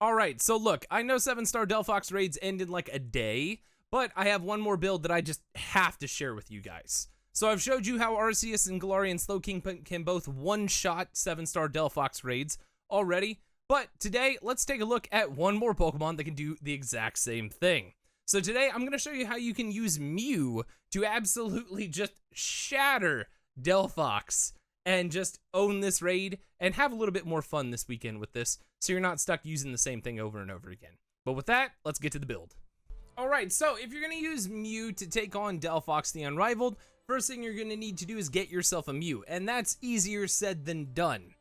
Alright, so look, I know 7-star DELPHOX raids end in like a day, but I have one more build that I just have to share with you guys. So I've showed you how Arceus and Galarian Slowking can both one-shot 7-star DELPHOX raids already, but today, let's take a look at one more Pokemon that can do the exact same thing. So today, I'm going to show you how you can use Mew to absolutely just shatter DELPHOX and just own this raid and have a little bit more fun this weekend with this, so you're not stuck using the same thing over and over again. But with that, let's get to the build. Alright, so if you're going to use Mew to take on DELPHOX the Unrivaled, first thing you're going to need to do is get yourself a Mew, and that's easier said than done.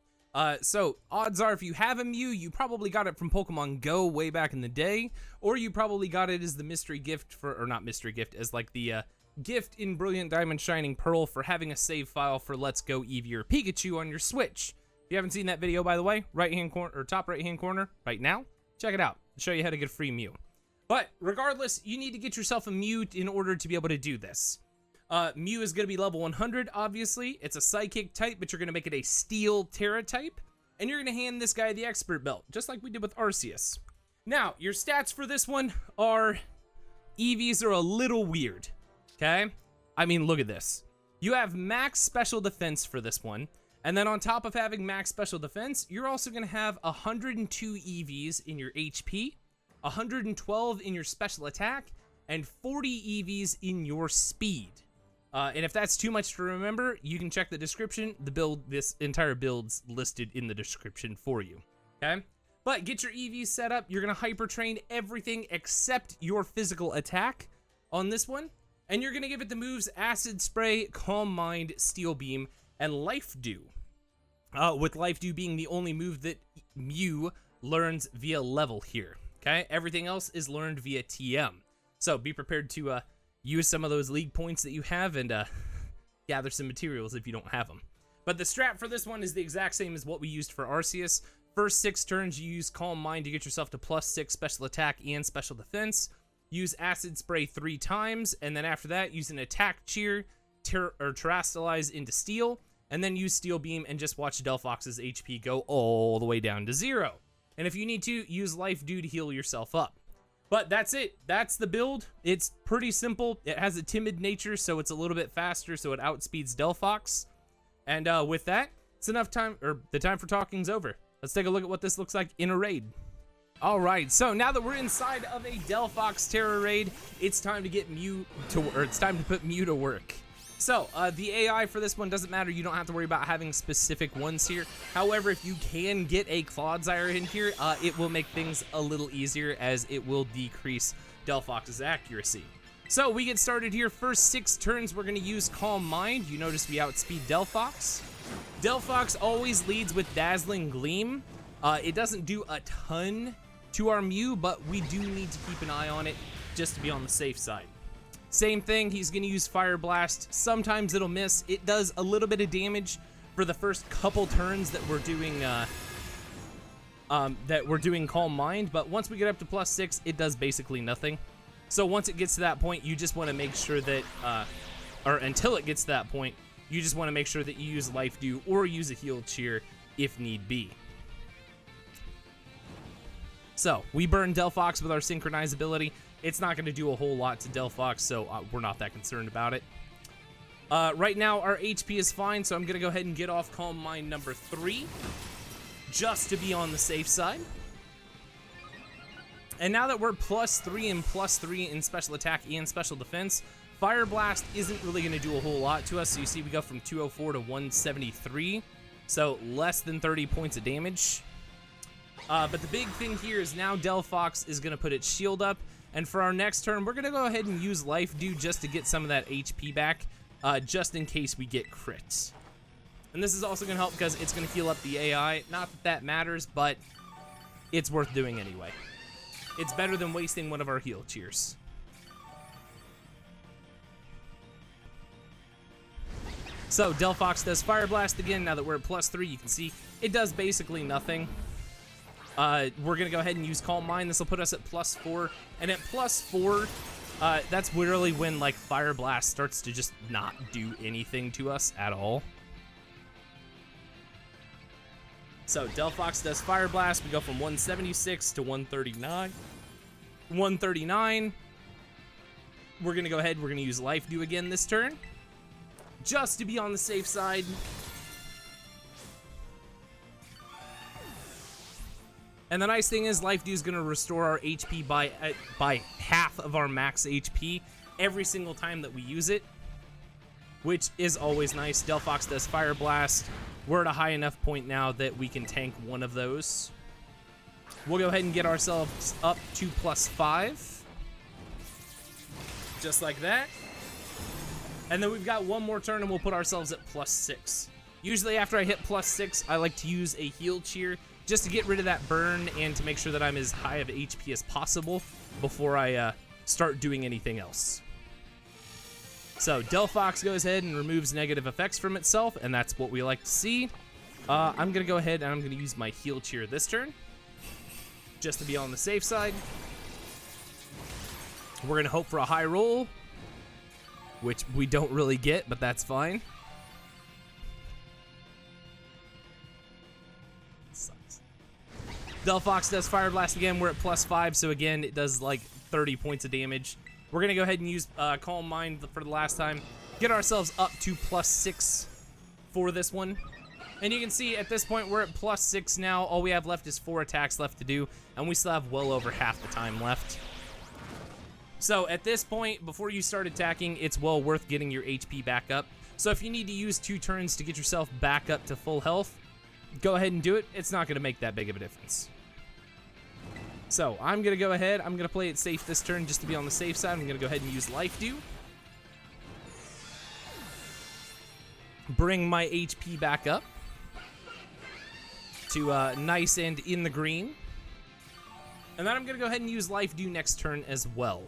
So odds are if you have a Mew, you probably got it from Pokemon Go way back in the day, or you probably got it as the mystery gift for, or not mystery gift, as like the gift in Brilliant Diamond Shining Pearl for having a save file for Let's Go Eevee or Pikachu on your Switch. If you haven't seen that video, by the way, right hand corner or top right hand corner right now, check it out. I'll show you how to get a free Mew. But regardless, you need to get yourself a Mew in order to be able to do this. Mew is going to be level 100, obviously. It's a Psychic type, but you're going to make it a Steel Tera type. And you're going to hand this guy the Expert Belt, just like we did with Arceus. Now, your stats for this one are... Eevees are a little weird, okay? I mean, look at this. You have max special defense for this one. And then on top of having max special defense, you're also going to have 102 Eevees in your HP, 112 in your special attack, and 40 Eevees in your speed. And if that's too much to remember, you can check the description. This entire build's listed in the description for you, okay? But get your Eevees set up. You're going to hyper train everything except your physical attack on this one. And you're going to give it the moves Acid Spray, Calm Mind, Steel Beam, and Life Dew. With Life Dew being the only move that Mew learns via level here, okay? Everything else is learned via TM. So be prepared to use some of those league points that you have and gather some materials if you don't have them. But the strat for this one is the exact same as what we used for Arceus. First 6 turns, you use Calm Mind to get yourself to +6 special attack and special defense. Use Acid Spray 3 times, and then after that, use an Attack Cheer or Terrastallize into Steel, and then use Steel Beam and just watch DELPHOX's HP go all the way down to 0. And if you need to, use Life Dew to heal yourself up. But that's it. That's the build. It's pretty simple. It has a Timid Nature, so it's a little bit faster, so it outspeeds DELPHOX. And with that, it's enough time, or the time for talking's over. Let's take a look at what this looks like in a raid. Alright, so now that we're inside of a DELPHOX Tera raid, it's time to get Mew to, or it's time to put Mew to work. So, the AI for this one doesn't matter. You don't have to worry about having specific ones here. However, if you can get a Clodsire in here, it will make things a little easier as it will decrease DELPHOX's accuracy. So, we get started here. First 6 turns, we're going to use Calm Mind. You notice we outspeed DELPHOX. DELPHOX always leads with Dazzling Gleam. It doesn't do a ton to our Mew, but we do need to keep an eye on it just to be on the safe side. Same thing, he's going to use Fire Blast. Sometimes it'll miss. It does a little bit of damage for the first couple turns that we're doing Calm Mind, but once we get up to +6, it does basically nothing. So once it gets to that point, you just want to make sure that, or until it gets to that point, you just want to make sure that you use Life Dew or use a Heal Cheer if need be. So, we burn DELPHOX with our Synchronize ability. It's not going to do a whole lot to DELPHOX, so we're not that concerned about it. Right now, our HP is fine, so I'm going to go ahead and get off Calm Mind number 3, just to be on the safe side. And now that we're +3 and +3 in special attack and special defense, Fire Blast isn't really going to do a whole lot to us. So you see we go from 204 to 173, so less than 30 points of damage. But the big thing here is now DELPHOX is going to put its shield up, and for our next turn, we're going to go ahead and use Life Dew just to get some of that HP back, just in case we get crits. And this is also going to help because it's going to heal up the AI. Not that that matters, but it's worth doing anyway. It's better than wasting one of our heal cheers. So DELPHOX does Fire Blast again. Now that we're at +3, you can see it does basically nothing. We're going to go ahead and use Calm Mind. This will put us at +4. And at +4, that's literally when, like, Fire Blast starts to just not do anything to us at all. So DELPHOX does Fire Blast. We go from 176 to 139. 139. We're going to go ahead. We're going to use Life Dew again this turn, just to be on the safe side. And the nice thing is Life Dew is going to restore our HP by half of our max HP every single time that we use it, which is always nice. DELPHOX does Fire Blast. We're at a high enough point now that we can tank one of those. We'll go ahead and get ourselves up to +5. Just like that. And then we've got one more turn and we'll put ourselves at +6. Usually after I hit +6, I like to use a heal cheer just to get rid of that burn and to make sure that I'm as high of HP as possible before I start doing anything else. So DELPHOX goes ahead and removes negative effects from itself, and that's what we like to see. I'm going to go ahead and I'm going to use my heal cheer this turn, just to be on the safe side. We're going to hope for a high roll, which we don't really get, but that's fine. Sucks. DELPHOX does Fire Blast again. We're at +5, so again, it does like 30 points of damage. We're going to go ahead and use Calm Mind for the last time. Get ourselves up to +6 for this one. And you can see at this point, we're at +6 now. All we have left is 4 attacks left to do, and we still have well over half the time left. So at this point, before you start attacking, it's well worth getting your HP back up. So if you need to use 2 turns to get yourself back up to full health, go ahead and do it. It's not going to make that big of a difference. So I'm going to go ahead. I'm going to play it safe this turn just to be on the safe side. I'm going to go ahead and use Life Dew. Bring my HP back up to nice and in the green. And then I'm going to go ahead and use Life Dew next turn as well.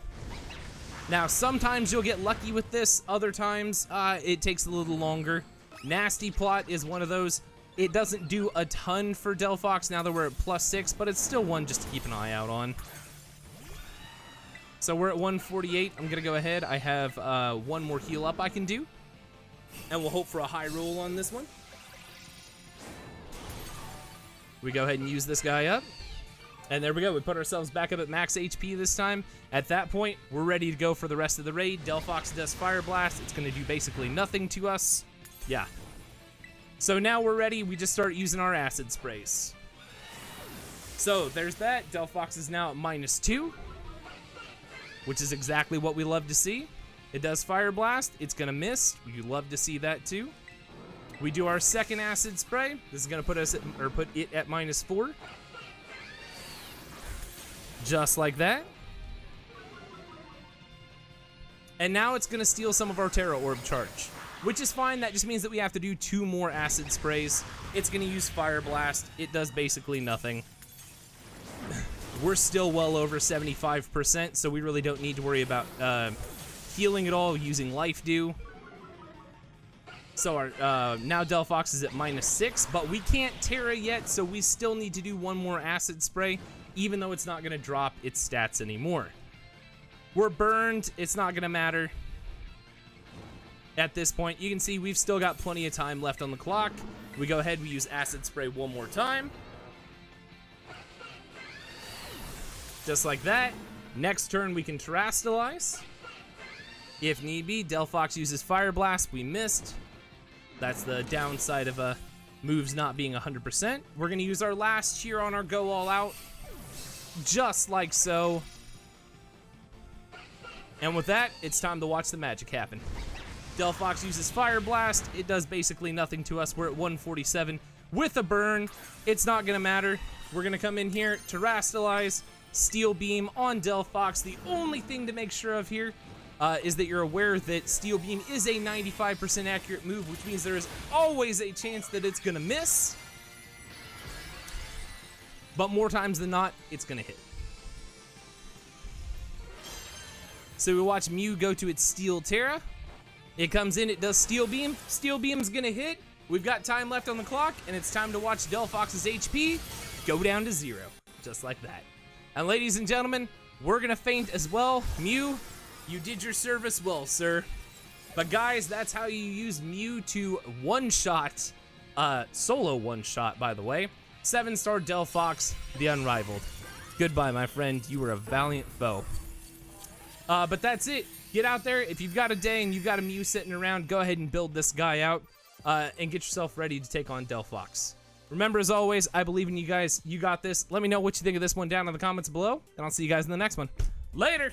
Now, sometimes you'll get lucky with this. Other times, it takes a little longer. Nasty Plot is one of those. It doesn't do a ton for DELPHOX now that we're at +6, but it's still one just to keep an eye out on. So we're at 148. I'm going to go ahead. I have one more heal up I can do. And we'll hope for a high roll on this one. We go ahead and use this guy up. And there we go. We put ourselves back up at max HP this time. At that point, we're ready to go for the rest of the raid. DELPHOX does Fire Blast. It's going to do basically nothing to us. Yeah. So now we're ready. We just start using our acid sprays. So there's that. DELPHOX is now at -2, which is exactly what we love to see. It does Fire Blast. It's going to miss. We love to see that too. We do our second acid spray. This is going to put us at, or put it at -4. Just like that. And now it's going to steal some of our Tera Orb charge, which is fine. That just means that we have to do 2 more acid sprays. It's going to use Fire Blast. It does basically nothing. We're still well over 75%, so we really don't need to worry about healing at all using Life Dew. So our now DELPHOX is at -6, but we can't Tera yet, so we still need to do 1 more acid spray, even though it's not going to drop its stats anymore. We're burned. It's not going to matter. At this point, you can see we've still got plenty of time left on the clock. We go ahead, we use acid spray 1 more time. Just like that. Next turn, we can Terastalize. If need be, DELPHOX uses Fire Blast. We missed. That's the downside of moves not being 100%. We're going to use our last cheer on our Go All Out. Just like so. And with that, it's time to watch the magic happen. DELPHOX uses Fire Blast. It does basically nothing to us. We're at 147 with a burn. It's not going to matter. We're going to come in here, Terastalize, Steel Beam on DELPHOX. The only thing to make sure of here is that you're aware that Steel Beam is a 95% accurate move, which means there is always a chance that it's going to miss. But more times than not, it's going to hit. So we watch Mew go to its Steel Tera. It comes in, it does Steel Beam. Steel Beam's going to hit. We've got time left on the clock, and it's time to watch DELPHOX's HP go down to 0. Just like that. And ladies and gentlemen, we're going to faint as well. Mew, you did your service well, sir. But guys, that's how you use Mew to one-shot, solo one-shot, by the way. 7-star DELPHOX, the unrivaled. Goodbye, my friend. You were a valiant foe. But that's it. Get out there. If you've got a day and you've got a Mew sitting around, go ahead and build this guy out and get yourself ready to take on DELPHOX. Remember, as always, I believe in you guys. You got this. Let me know what you think of this one down in the comments below, and I'll see you guys in the next one. Later!